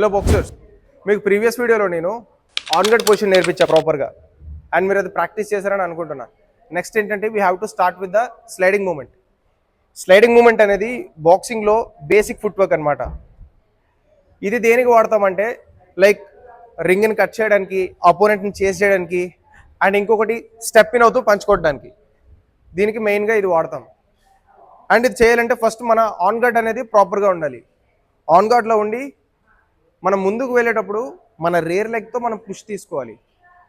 Hello boxers, మీకు previous వీడియోలో నేను ఆన్గడ్ పొజిషన్ నేర్పించా ప్రాపర్గా, అండ్ మీరు అది ప్రాక్టీస్ చేశారని అనుకుంటున్నా. నెక్స్ట్ ఏంటంటే we have to start with the sliding movement. Sliding movement అనేది బాక్సింగ్లో బేసిక్ ఫుట్ వర్క్ అనమాట. ఇది దేనికి వాడతామంటే లైక్ రింగ్ని కట్ చేయడానికి, అపోనెంట్ని చేస్ చేయడానికి, అండ్ ఇంకొకటి స్టెప్ ఇన్ అవుతూ పంచుకోవడానికి. దీనికి మెయిన్గా ఇది వాడతాం. అండ్ ఇది చేయాలంటే ఫస్ట్ మన ఆన్ గార్డ్ అనేది ప్రాపర్గా ఉండాలి. ఆన్ గార్డ్లో ఉండి మనం ముందుకు వెళ్ళేటప్పుడు మన రేర్ లెగ్తో మనం పుష్ తీసుకోవాలి.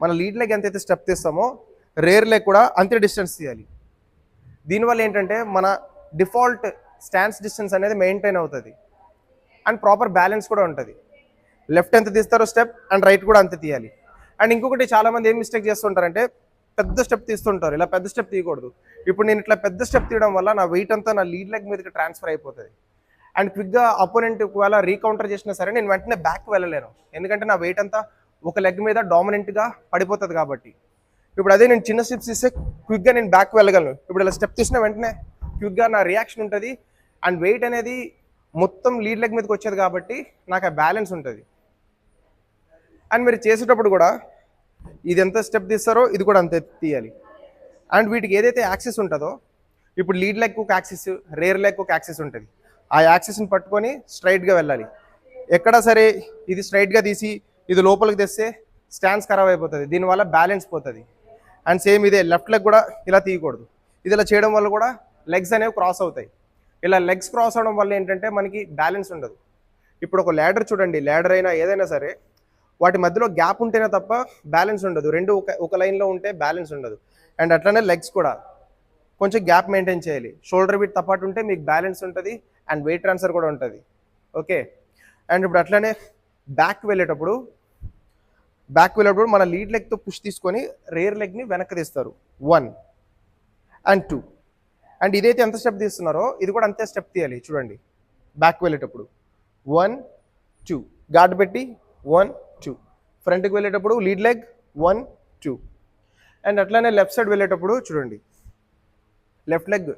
మన లీడ్ లెగ్ ఎంతైతే స్టెప్ తీస్తామో రేర్ లెగ్ కూడా అంతే డిస్టెన్స్ తీయాలి. దీనివల్ల ఏంటంటే మన డిఫాల్ట్ స్టాన్స్ డిస్టెన్స్ అనేది మెయింటైన్ అవుతుంది అండ్ ప్రాపర్ బ్యాలెన్స్ కూడా ఉంటుంది. లెఫ్ట్ ఎంత తీస్తారో స్టెప్ అండ్ రైట్ కూడా అంతే తీయాలి. అండ్ ఇంకొకటి చాలామంది ఏం మిస్టేక్ చేస్తుంటారంటే పెద్ద స్టెప్ తీస్తుంటారు. ఇలా పెద్ద స్టెప్ తీయకూడదు. ఇప్పుడు నేను ఇట్లా పెద్ద స్టెప్ తీయడం వల్ల నా వెయిట్ అంతా నా లీడ్ లెగ్ మీదకి ట్రాన్స్ఫర్ అయిపోతుంది. అండ్ క్విక్గా అపోనెంట్ ఒకవేళ రీకౌంటర్ చేసినా సరే నేను వెంటనే బ్యాక్ వెళ్ళలేను, ఎందుకంటే నా వెయిట్ అంతా ఒక లెగ్ మీద డామినెంట్గా పడిపోతుంది కాబట్టి. ఇప్పుడు అదే నేను చిన్న స్టెప్స్ తీస్తే క్విక్గా నేను బ్యాక్ వెళ్ళగలను. ఇప్పుడు ఇలా స్టెప్ తీసిన వెంటనే క్విక్గా నా రియాక్షన్ ఉంటుంది అండ్ వెయిట్ అనేది మొత్తం లీడ్ లెగ్ మీదకి వచ్చేది కాబట్టి నాకు ఆ బ్యాలెన్స్ ఉంటుంది. అండ్ మీరు చేసేటప్పుడు కూడా ఇది ఎంత స్టెప్ తీస్తారో ఇది కూడా అంతే తీయాలి. అండ్ వీటికి ఏదైతే యాక్సిస్ ఉంటుందో, ఇప్పుడు లీడ్ లెగ్ ఒక యాక్సిస్, రేర్ లెగ్ ఒక యాక్సిస్ ఉంటుంది. ఆ యాక్సిస్ని పట్టుకొని స్ట్రైట్గా వెళ్ళాలి. ఎక్కడ సరే ఇది స్ట్రైట్గా తీసి ఇది లోపలికి తెస్తే స్టాండ్స్ ఖరాబ్ అయిపోతుంది, దీనివల్ల బ్యాలెన్స్ పోతుంది. అండ్ సేమ్ ఇదే లెఫ్ట్ లెగ్ కూడా ఇలా తీయకూడదు. ఇది ఇలా చేయడం వల్ల కూడా లెగ్స్ అనేవి క్రాస్ అవుతాయి. ఇలా లెగ్స్ క్రాస్ అవడం వల్ల ఏంటంటే మనకి బ్యాలెన్స్ ఉండదు. ఇప్పుడు ఒక ల్యాడర్ చూడండి, ల్యాడర్ అయినా ఏదైనా సరే వాటి మధ్యలో గ్యాప్ ఉంటేనే తప్ప బ్యాలెన్స్ ఉండదు. రెండు ఒక లైన్లో ఉంటే బ్యాలెన్స్ ఉండదు. అండ్ అట్లనే లెగ్స్ కూడా కొంచెం గ్యాప్ మెయింటైన్ చేయాలి. షోల్డర్ బీట్ తప్పట్టు ఉంటే మీకు బ్యాలెన్స్ ఉంటుంది అండ్ వెయిట్ ట్రాన్స్ఫర్ కూడా ఉంటుంది. ఓకే. అండ్ ఇప్పుడు అట్లనే బ్యాక్ వెళ్ళేటప్పుడు మన లీడ్ లెగ్తో పుష్ తీసుకొని రేర్ లెగ్ని వెనక్కి తీస్తారు. 1 and 2. అండ్ ఇదైతే ఎంత స్టెప్ తీస్తున్నారో ఇది కూడా అంతే స్టెప్ తీయాలి. చూడండి, బ్యాక్ వెళ్ళేటప్పుడు 1 2 గార్డ్ పెట్టి 1 2. ఫ్రంట్కి వెళ్ళేటప్పుడు లీడ్ లెగ్ 1 2. అండ్ అట్లానే లెఫ్ట్ సైడ్ వెళ్ళేటప్పుడు చూడండి, లెఫ్ట్ లెగ్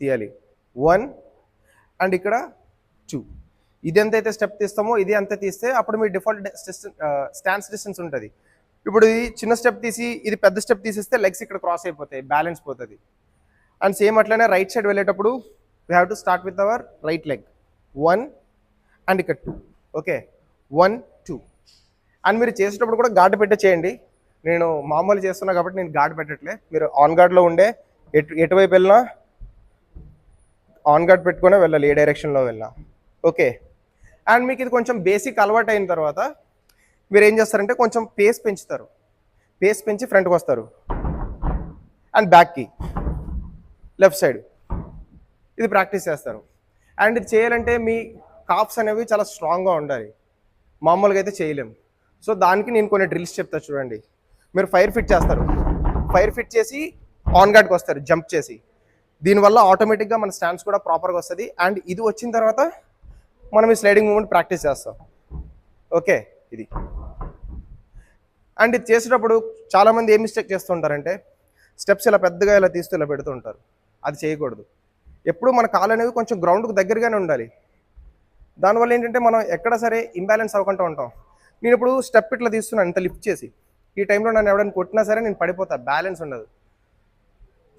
తీయాలి 1 అండ్ ఇక్కడ 2. ఇది ఎంతైతే స్టెప్ తీస్తామో ఇది అంతే తీస్తే అప్పుడు మీ డిఫాల్ట్ స్టాన్స్ డిస్టెన్స్ ఉంటుంది. ఇప్పుడు ఇది చిన్న స్టెప్ తీసి ఇది పెద్ద స్టెప్ తీసేస్తే లెగ్స్ ఇక్కడ క్రాస్ అయిపోతాయి, బ్యాలెన్స్ పోతుంది. అండ్ సేమ్ అట్లనే రైట్ సైడ్ వెళ్ళేటప్పుడు we have to start with our right leg 1 and ఇక్కడ 2. ఓకే, 1 2. అండ్ మీరు చేసేటప్పుడు కూడా గార్డ్ పెట్టే చేయండి. నేను మామూలు చేస్తున్నా కాబట్టి నేను గార్డ్ పెట్టట్లే. మీరు ఆన్ గార్డ్లో ఉండే ఎటువైపు వెళ్ళినా ఆన్ గార్డ్ పెట్టుకునే వెళ్ళాలి, ఏ డైరెక్షన్లో వెళ్ళినా. ఓకే. అండ్ మీకు ఇది కొంచెం బేసిక్ అలవాటు అయిన తర్వాత మీరు ఏం చేస్తారంటే కొంచెం పేస్ పెంచుతారు. పేస్ పెంచి ఫ్రంట్కి వస్తారు అండ్ బ్యాక్కి లెఫ్ట్ సైడ్ ఇది ప్రాక్టీస్ చేస్తారు. అండ్ ఇది చేయాలంటే మీ కాఫ్స్ అనేవి చాలా స్ట్రాంగ్గా ఉండాలి, మామూలుగా అయితే చేయలేము. సో దానికి నేను కొన్ని డ్రిల్స్ చెప్తా చూడండి. మీరు ఫైర్ ఫిట్ చేస్తారు, ఫైర్ ఫిట్ చేసి ఆన్ గార్డ్కి వస్తారు జంప్ చేసి. దీనివల్ల ఆటోమేటిక్గా మన స్టాండ్స్ కూడా ప్రాపర్గా వస్తుంది. అండ్ ఇది వచ్చిన తర్వాత మనం ఈ స్లైడింగ్ మూమెంట్ ప్రాక్టీస్ చేస్తాం. ఓకే, ఇది. అండ్ ఇది చేసేటప్పుడు చాలామంది ఏం మిస్టేక్ చేస్తుంటారంటే స్టెప్స్ ఇలా పెద్దగా ఇలా తీస్తూ ఇలా పెడుతూ ఉంటారు. అది చేయకూడదు. ఎప్పుడు మన కాలు అనేవి కొంచెం గ్రౌండ్కి దగ్గరగానే ఉండాలి. దానివల్ల ఏంటంటే మనం ఎక్కడ సరే ఇంబ్యాలెన్స్ అవ్వకుండా ఉంటాం. నేను ఇప్పుడు స్టెప్ ఇట్లా తీస్తున్నాను ఇంత లిఫ్ట్ చేసి, ఈ టైంలో నన్ను ఎవరైనా కొట్టినా సరే నేను పడిపోతా, బ్యాలెన్స్ ఉండదు.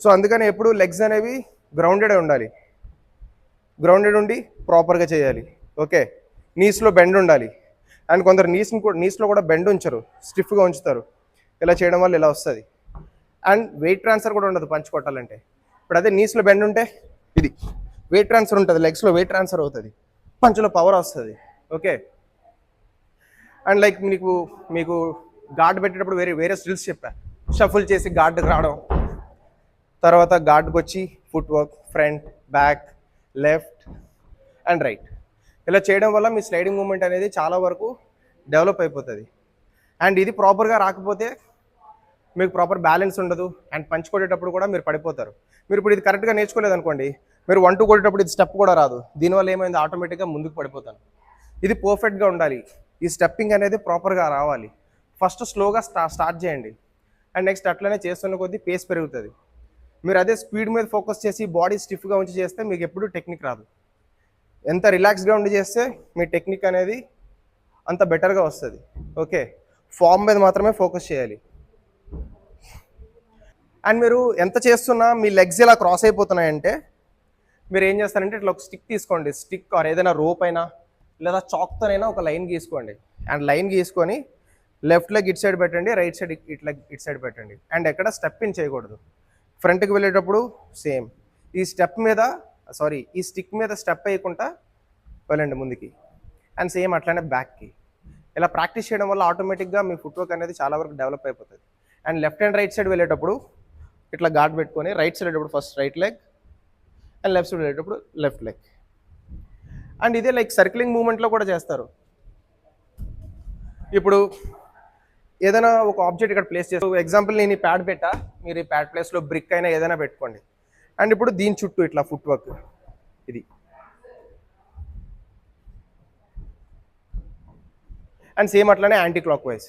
సో అందుకని ఎప్పుడు లెగ్స్ అనేవి గ్రౌండెడ్ ఉండాలి, గ్రౌండెడ్ ఉండి ప్రాపర్గా చేయాలి. ఓకే, నీస్లో బెండ్ ఉండాలి. అండ్ కొందరు నీస్లో కూడా బెండ్ ఉంచరు, స్టిఫ్గా ఉంచుతారు. ఇలా చేయడం వల్ల ఇలా వస్తుంది. అండ్ వెయిట్ ట్రాన్స్ఫర్ కూడా ఉండదు పంచ్ కొట్టాలంటే. ఇప్పుడు అదే నీస్లో బెండ్ ఉంటే ఇది వెయిట్ ట్రాన్స్ఫర్ ఉంటుంది, లెగ్స్లో వెయిట్ ట్రాన్స్ఫర్ అవుతుంది, పంచ్లో పవర్ వస్తుంది. ఓకే. అండ్ లైక్ మీకు గార్డ్ పెట్టేటప్పుడు వేరే స్టిల్స్ చెప్పా. షఫుల్ చేసి గార్డ్కి రావడం, తర్వాత గార్డ్కి వచ్చి foot work, front, back, left and right. ఇలా చేయడం వల్ల మీ స్లైడింగ్ మూమెంట్ అనేది చాలా వరకు డెవలప్ అయిపోతుంది. అండ్ ఇది ప్రాపర్గా రాకపోతే మీకు ప్రాపర్ బ్యాలెన్స్ ఉండదు అండ్ పంచ్ కొట్టేటప్పుడు కూడా మీరు పడిపోతారు. మీరు ఇప్పుడు ఇది కరెక్ట్గా నేర్చుకోలేదు అనుకోండి, మీరు 1 2 కొట్టేటప్పుడు ఇది స్టెప్ కూడా రాదు. దీనివల్ల ఏమైంది, ఆటోమేటిక్గా ముందుకు పడిపోతాను. ఇది పర్ఫెక్ట్గా ఉండాలి. ఈ స్టెప్పింగ్ అనేది ప్రాపర్గా రావాలి. ఫస్ట్ స్లోగా స్టార్ట్ చేయండి అండ్ నెక్స్ట్ అట్లనే చేస్తున్న కొద్దీ పేస్ పెరుగుతుంది. మీరు అదే స్పీడ్ మీద ఫోకస్ చేసి బాడీ స్టిఫ్గా ఉంచి చేస్తే మీకు ఎప్పుడు టెక్నిక్ రాదు. ఎంత రిలాక్స్గా ఉండి చేస్తే మీ టెక్నిక్ అనేది అంత బెటర్గా వస్తుంది. ఓకే, ఫామ్ మీద మాత్రమే ఫోకస్ చేయాలి. అండ్ మీరు ఎంత చేస్తున్నా మీ లెగ్స్ ఇలా క్రాస్ అయిపోతున్నాయంటే మీరు ఏం చేస్తారంటే ఇట్లా ఒక స్టిక్ తీసుకోండి, స్టిక్ ఆర్ ఏదైనా రోప్ అయినా లేదా చాక్తోనైనా ఒక లైన్ గీసుకోండి. అండ్ లైన్ గీసుకొని లెఫ్ట్ లెగ్ ఇటు సైడ్ పెట్టండి, రైట్ సైడ్ ఇటు సైడ్ పెట్టండి. అండ్ ఎక్కడ స్టెప్ ఇన్ చేయకూడదు. ఫ్రంట్కి వెళ్ళేటప్పుడు సేమ్ ఈ స్టెప్ మీద ఈ స్టిక్ మీద స్టెప్ వేయకుండా వెళ్ళండి ముందుకి. అండ్ సేమ్ అట్లానే బ్యాక్కి. ఇలా ప్రాక్టీస్ చేయడం వల్ల ఆటోమేటిక్గా మీ ఫుట్ వర్క్ అనేది చాలా వరకు డెవలప్ అయిపోతుంది. And left and right side వెళ్ళేటప్పుడు ఇట్లా గార్డ్ పెట్టుకొని రైట్ సైడ్ వెళ్ళేటప్పుడు first right leg and left side వెళ్ళేటప్పుడు లెఫ్ట్ లెగ్. అండ్ ఇదే లైక్ సర్క్లింగ్ మూమెంట్లో కూడా చేస్తారు. ఇప్పుడు ఏదైనా ఒక ఆబ్జెక్ట్ ఇక్కడ ప్లేస్ చేస్తారు. ఎగ్జాంపుల్ నేను ఈ ప్యాడ్ పెట్టా, మీరు ఈ ప్యాడ్ ప్లేస్లో బ్రిక్ అయినా ఏదైనా పెట్టుకోండి. అండ్ ఇప్పుడు దీని చుట్టూ ఇట్లా ఫుట్ వర్క్ ఇది. అండ్ సేమ్ అట్లానే యాంటీ క్లాక్ వైజ్